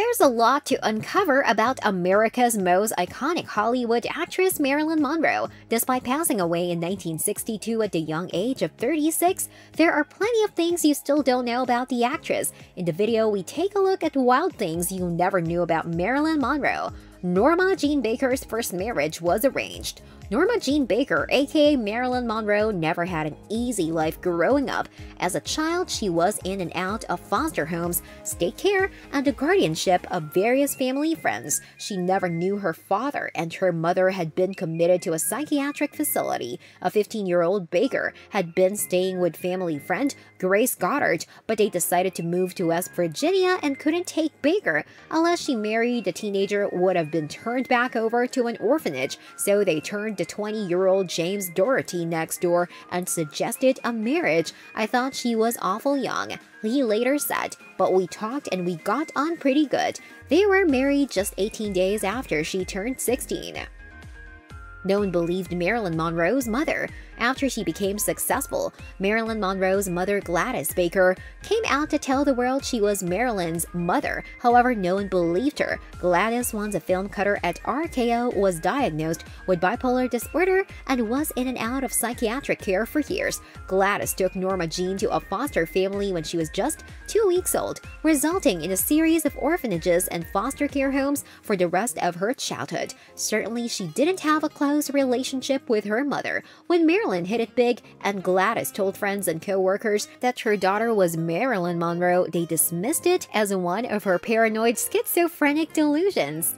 There's a lot to uncover about America's most iconic Hollywood actress Marilyn Monroe. Despite passing away in 1962 at the young age of 36, there are plenty of things you still don't know about the actress. In the video, we take a look at wild things you never knew about Marilyn Monroe. Norma Jean Baker's first marriage was arranged. Norma Jean Baker, aka Marilyn Monroe, never had an easy life growing up. As a child, she was in and out of foster homes, state care, and the guardianship of various family friends. She never knew her father, and her mother had been committed to a psychiatric facility. A 15-year-old Baker had been staying with family friend Grace Goddard, but they decided to move to West Virginia and couldn't take Baker. Unless she married, the teenager would have been turned back over to an orphanage, so they turned the 20-year-old James Doherty next door and suggested a marriage. I thought she was awful young, he later said, but we talked and we got on pretty good. They were married just 18 days after she turned 16. No one believed Marilyn Monroe's mother. After she became successful, Marilyn Monroe's mother, Gladys Baker, came out to tell the world she was Marilyn's mother. However, no one believed her. Gladys, once a film cutter at RKO, was diagnosed with bipolar disorder and was in and out of psychiatric care for years. Gladys took Norma Jean to a foster family when she was just 2 weeks old, resulting in a series of orphanages and foster care homes for the rest of her childhood. Certainly, she didn't have a close relationship with her mother. When Marilyn hit it big and Gladys told friends and co-workers that her daughter was Marilyn Monroe, they dismissed it as one of her paranoid schizophrenic delusions.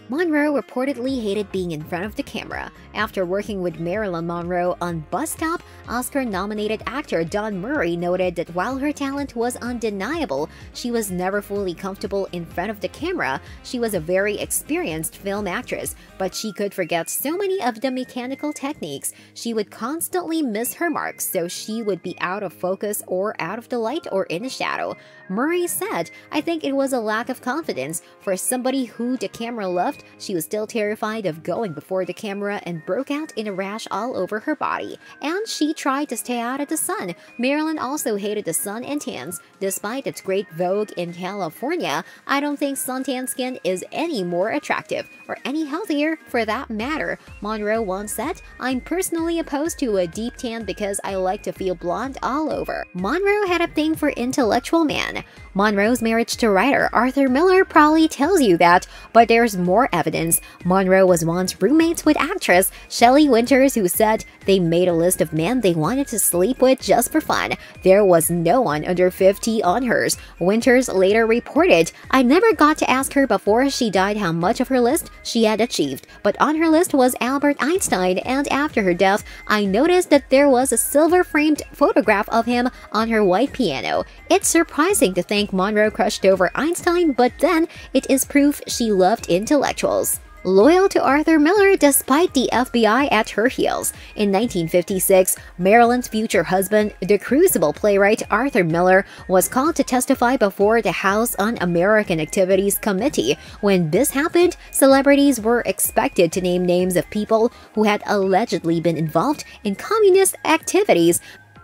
Monroe reportedly hated being in front of the camera. After working with Marilyn Monroe on Bus Stop, Oscar-nominated actor Don Murray noted that while her talent was undeniable, she was never fully comfortable in front of the camera. She was a very experienced film actress, but she could forget so many of the mechanical techniques. She would constantly miss her marks, so she would be out of focus or out of the light or in the shadow. Murray said, "I think it was a lack of confidence. For somebody who the camera loved, she was still terrified of going before the camera and broke out in a rash all over her body. And she tried to stay out of the sun." Marilyn also hated the sun and tans. Despite its great vogue in California, I don't think suntan skin is any more attractive, or any healthier for that matter. Monroe once said, "I'm personally opposed to a deep tan because I like to feel blonde all over." Monroe had a thing for intellectual men. Monroe's marriage to writer Arthur Miller probably tells you that, but there's more evidence. Monroe was once roommates with actress Shelley Winters, who said they made a list of men they wanted to sleep with just for fun. There was no one under 50 on hers. Winters later reported, "I never got to ask her before she died how much of her list she had achieved, but on her list was Albert Einstein, and after her death, I noticed that there was a silver-framed photograph of him on her white piano." It's surprising to think Monroe crushed over Einstein, but then it is proof she loved intellectuals. Loyal to Arthur Miller despite the FBI at her heels. In 1956, Marilyn's future husband, the Crucible playwright Arthur Miller, was called to testify before the House Un-American Activities Committee. When this happened, celebrities were expected to name names of people who had allegedly been involved in communist activities.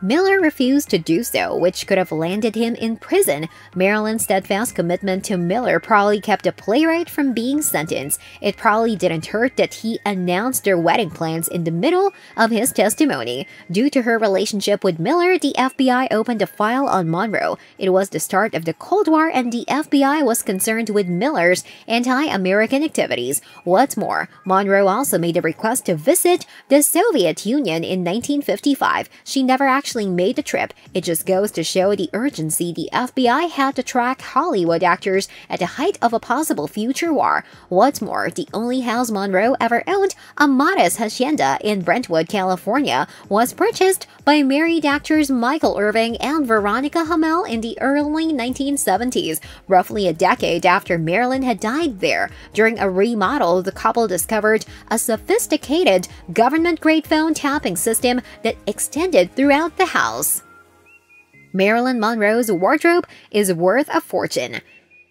Miller refused to do so, which could have landed him in prison. Marilyn's steadfast commitment to Miller probably kept the playwright from being sentenced. It probably didn't hurt that he announced their wedding plans in the middle of his testimony. Due to her relationship with Miller, the FBI opened a file on Monroe. It was the start of the Cold War, and the FBI was concerned with Miller's anti-American activities. What's more, Monroe also made a request to visit the Soviet Union in 1955. She never actually made the trip. It just goes to show the urgency the FBI had to track Hollywood actors at the height of a possible future war. What's more, the only house Monroe ever owned, a modest hacienda in Brentwood, California, was purchased by married actors Michael Irving and Veronica Hamel in the early 1970s, roughly a decade after Marilyn had died there. During a remodel, the couple discovered a sophisticated government-grade phone tapping system that extended throughout the house. Marilyn Monroe's wardrobe is worth a fortune.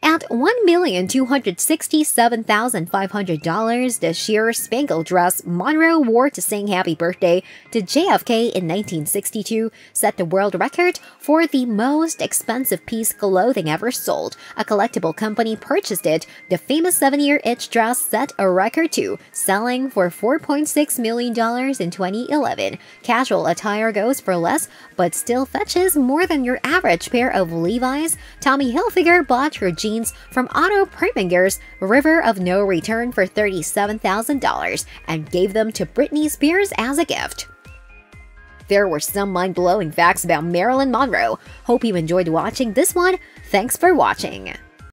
At $1,267,500, the sheer spangled dress Monroe wore to sing Happy Birthday to JFK in 1962 set the world record for the most expensive piece of clothing ever sold. A collectible company purchased it. The famous 7-year-itch dress set a record too, selling for $4.6 million in 2011. Casual attire goes for less, but still fetches more than your average pair of Levi's. Tommy Hilfiger bought her jeans from Otto Preminger's River of No Return for $37,000 and gave them to Britney Spears as a gift. There were some mind-blowing facts about Marilyn Monroe. Hope you enjoyed watching this one. Thanks for watching.